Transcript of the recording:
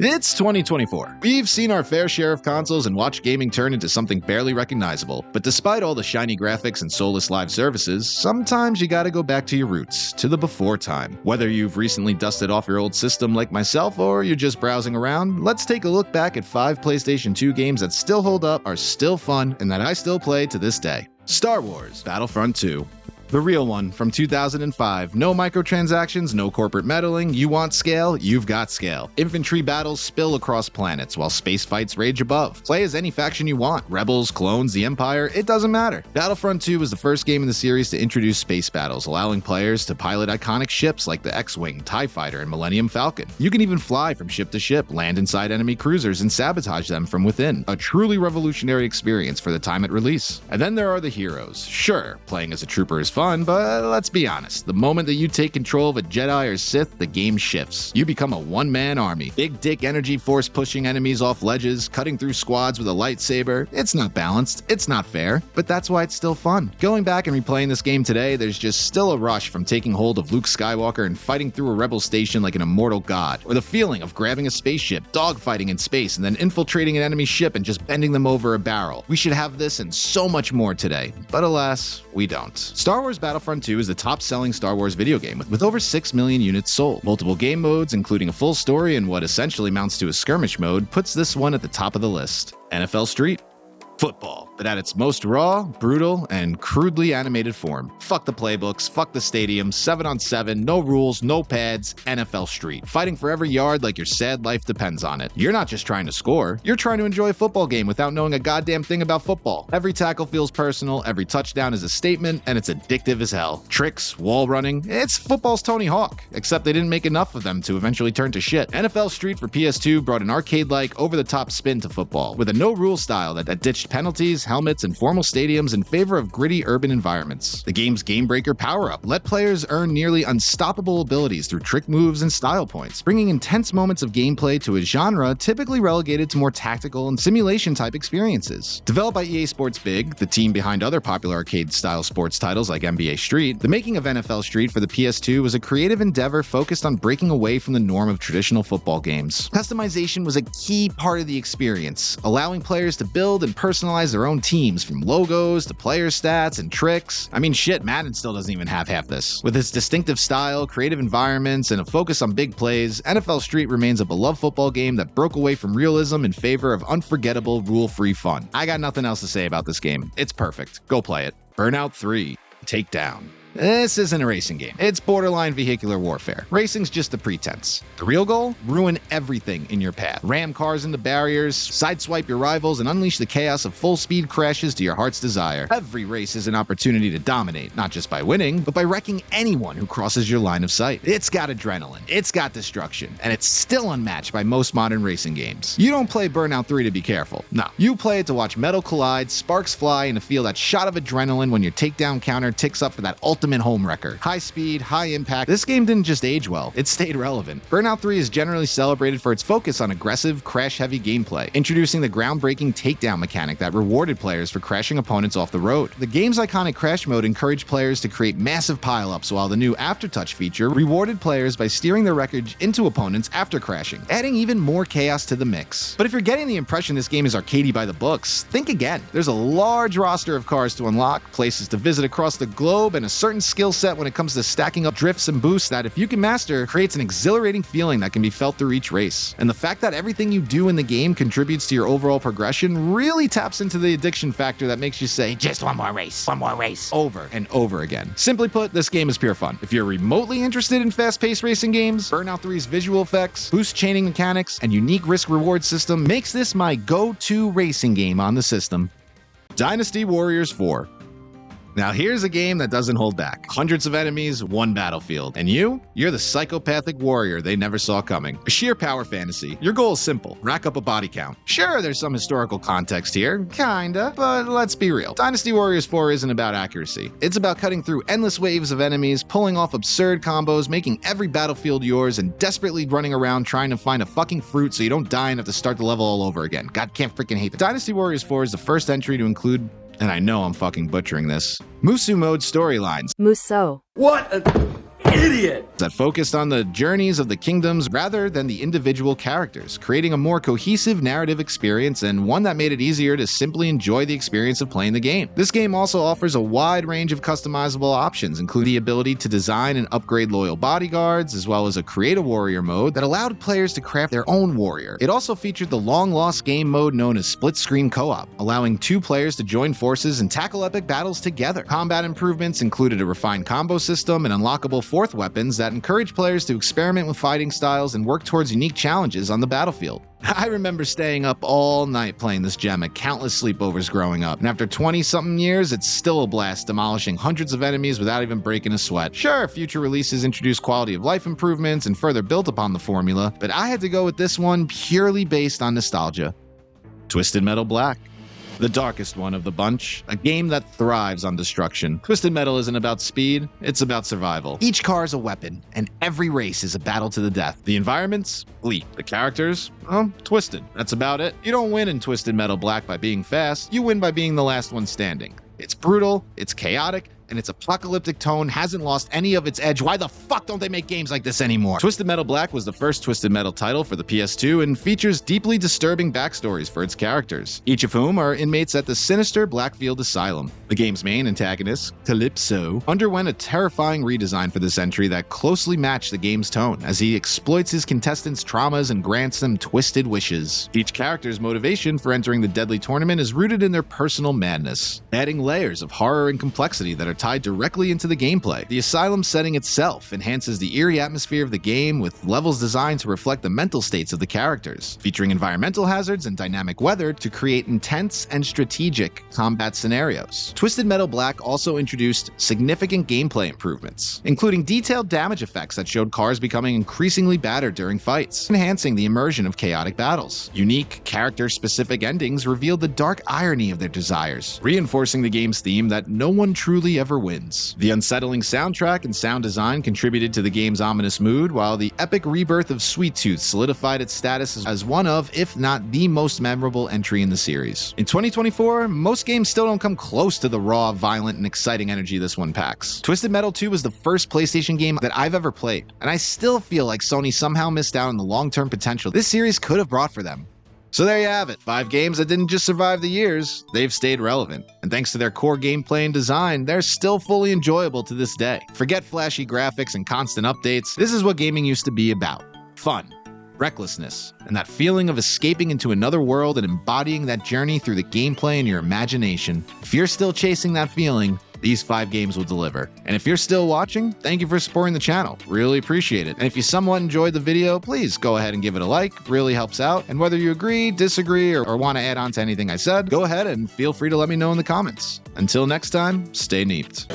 It's 2024. We've seen our fair share of consoles and watched gaming turn into something barely recognizable. But despite all the shiny graphics and soulless live services, sometimes you gotta go back to your roots, to the before time. Whether you've recently dusted off your old system like myself, or you're just browsing around, let's take a look back at 5 PlayStation 2 games that still hold up, are still fun, and that I still play to this day. Star Wars Battlefront 2. The real one, from 2005. No microtransactions, no corporate meddling. You want scale? You've got scale. Infantry battles spill across planets, while space fights rage above. Play as any faction you want. Rebels, clones, the Empire, it doesn't matter. Battlefront 2 was the first game in the series to introduce space battles, allowing players to pilot iconic ships like the X-Wing, TIE Fighter, and Millennium Falcon. You can even fly from ship to ship, land inside enemy cruisers, and sabotage them from within. A truly revolutionary experience for the time at release. And then there are the heroes. Sure, playing as a trooper is fun, but let's be honest, the moment that you take control of a Jedi or Sith, the game shifts. You become a one-man army. Big dick energy force pushing enemies off ledges, cutting through squads with a lightsaber. It's not balanced, it's not fair, but that's why it's still fun. Going back and replaying this game today, there's just still a rush from taking hold of Luke Skywalker and fighting through a rebel station like an immortal god, or the feeling of grabbing a spaceship, dogfighting in space, and then infiltrating an enemy ship and just bending them over a barrel. We should have this and so much more today, but alas, we don't. Star Wars Battlefront 2 is the top-selling Star Wars video game with over 6 million units sold. Multiple game modes, including a full story and what essentially amounts to a skirmish mode, puts this one at the top of the list. NFL Street. Football, but at its most raw, brutal, and crudely animated form. Fuck the playbooks, fuck the stadiums, 7-on-7, no rules, no pads, NFL Street. Fighting for every yard like your sad life depends on it. You're not just trying to score, you're trying to enjoy a football game without knowing a goddamn thing about football. Every tackle feels personal, every touchdown is a statement, and it's addictive as hell. Tricks, wall running, it's football's Tony Hawk, except they didn't make enough of them to eventually turn to shit. NFL Street for PS2 brought an arcade-like, over-the-top spin to football, with a no-rule style that ditched penalties, helmets, and formal stadiums in favor of gritty urban environments. The game's game-breaker power-up let players earn nearly unstoppable abilities through trick moves and style points, bringing intense moments of gameplay to a genre typically relegated to more tactical and simulation-type experiences. Developed by EA Sports Big, the team behind other popular arcade-style sports titles like NBA Street, the making of NFL Street for the PS2 was a creative endeavor focused on breaking away from the norm of traditional football games. Customization was a key part of the experience, allowing players to build and personalize their own teams, from logos to player stats and tricks. I mean, shit, Madden still doesn't even have half this. With its distinctive style, creative environments, and a focus on big plays, NFL Street remains a beloved football game that broke away from realism in favor of unforgettable, rule-free fun. I got nothing else to say about this game. It's perfect. Go play it. Burnout 3. Takedown. This isn't a racing game. It's borderline vehicular warfare. Racing's just the pretense. The real goal? Ruin everything in your path. Ram cars into barriers, sideswipe your rivals, and unleash the chaos of full-speed crashes to your heart's desire. Every race is an opportunity to dominate, not just by winning, but by wrecking anyone who crosses your line of sight. It's got adrenaline, it's got destruction, and it's still unmatched by most modern racing games. You don't play Burnout 3 to be careful. No. You play it to watch metal collide, sparks fly, and to feel that shot of adrenaline when your takedown counter ticks up for that ultimate home wrecker. High speed, high impact. This game didn't just age well, it stayed relevant. Burnout 3 is generally celebrated for its focus on aggressive, crash-heavy gameplay, introducing the groundbreaking takedown mechanic that rewarded players for crashing opponents off the road. The game's iconic crash mode encouraged players to create massive pileups, while the new Aftertouch feature rewarded players by steering their wreckage into opponents after crashing, adding even more chaos to the mix. But if you're getting the impression this game is arcadey by the books, think again. There's a large roster of cars to unlock, places to visit across the globe, and a certain skill set when it comes to stacking up drifts and boosts that, if you can master, creates an exhilarating feeling that can be felt through each race. And the fact that everything you do in the game contributes to your overall progression really taps into the addiction factor that makes you say, just one more race, over and over again. Simply put, this game is pure fun. If you're remotely interested in fast-paced racing games, Burnout 3's visual effects, boost chaining mechanics, and unique risk-reward system makes this my go-to racing game on the system. Dynasty Warriors 4. Now here's a game that doesn't hold back. Hundreds of enemies, one battlefield. And you're the psychopathic warrior they never saw coming. A sheer power fantasy. Your goal is simple. Rack up a body count. Sure, there's some historical context here. Kinda. But let's be real. Dynasty Warriors 4 isn't about accuracy. It's about cutting through endless waves of enemies, pulling off absurd combos, making every battlefield yours, and desperately running around trying to find a fucking fruit so you don't die and have to start the level all over again. God, can't freaking hate it. Dynasty Warriors 4 is the first entry to include, and I know I'm fucking butchering this, Musu mode storylines. Muso. What? idiot! That focused on the journeys of the kingdoms rather than the individual characters, creating a more cohesive narrative experience and one that made it easier to simply enjoy the experience of playing the game. This game also offers a wide range of customizable options, including the ability to design and upgrade loyal bodyguards, as well as a create a warrior mode that allowed players to craft their own warrior. It also featured the long-lost game mode known as split-screen co-op, allowing two players to join forces and tackle epic battles together. Combat improvements included a refined combo system and unlockable fourth weapons that encourage players to experiment with fighting styles and work towards unique challenges on the battlefield. I remember staying up all night playing this gem at countless sleepovers growing up, and after 20-something years, it's still a blast demolishing hundreds of enemies without even breaking a sweat. Sure, future releases introduced quality of life improvements and further built upon the formula, but I had to go with this one purely based on nostalgia. Twisted Metal Black. The darkest one of the bunch, a game that thrives on destruction. Twisted Metal isn't about speed, it's about survival. Each car is a weapon, and every race is a battle to the death. The environments? Bleak. The characters? Oh, twisted. That's about it. You don't win in Twisted Metal Black by being fast, you win by being the last one standing. It's brutal, it's chaotic, and its apocalyptic tone hasn't lost any of its edge. Why the fuck don't they make games like this anymore? Twisted Metal Black was the first Twisted Metal title for the PS2 and features deeply disturbing backstories for its characters, each of whom are inmates at the sinister Blackfield Asylum. The game's main antagonist, Calypso, underwent a terrifying redesign for this entry that closely matched the game's tone, as he exploits his contestants' traumas and grants them twisted wishes. Each character's motivation for entering the deadly tournament is rooted in their personal madness, adding layers of horror and complexity that are tied directly into the gameplay. The asylum setting itself enhances the eerie atmosphere of the game, with levels designed to reflect the mental states of the characters, featuring environmental hazards and dynamic weather to create intense and strategic combat scenarios. Twisted Metal Black also introduced significant gameplay improvements, including detailed damage effects that showed cars becoming increasingly battered during fights, enhancing the immersion of chaotic battles. Unique, character-specific endings revealed the dark irony of their desires, reinforcing the game's theme that no one truly ever wins. The unsettling soundtrack and sound design contributed to the game's ominous mood, while the epic rebirth of Sweet Tooth solidified its status as one of, if not the most memorable entry in the series. In 2024, most games still don't come close to the raw, violent, and exciting energy this one packs. Twisted Metal 2 was the first PlayStation game that I've ever played, and I still feel like Sony somehow missed out on the long-term potential this series could have brought for them. So there you have it, 5 games that didn't just survive the years, they've stayed relevant. And thanks to their core gameplay and design, they're still fully enjoyable to this day. Forget flashy graphics and constant updates, this is what gaming used to be about. Fun, recklessness, and that feeling of escaping into another world and embodying that journey through the gameplay and your imagination. If you're still chasing that feeling, these 5 games will deliver. And if you're still watching, thank you for supporting the channel. Really appreciate it. And if you somewhat enjoyed the video, please go ahead and give it a like. Really helps out. And whether you agree, disagree, or want to add on to anything I said, go ahead and feel free to let me know in the comments. Until next time, stay neat.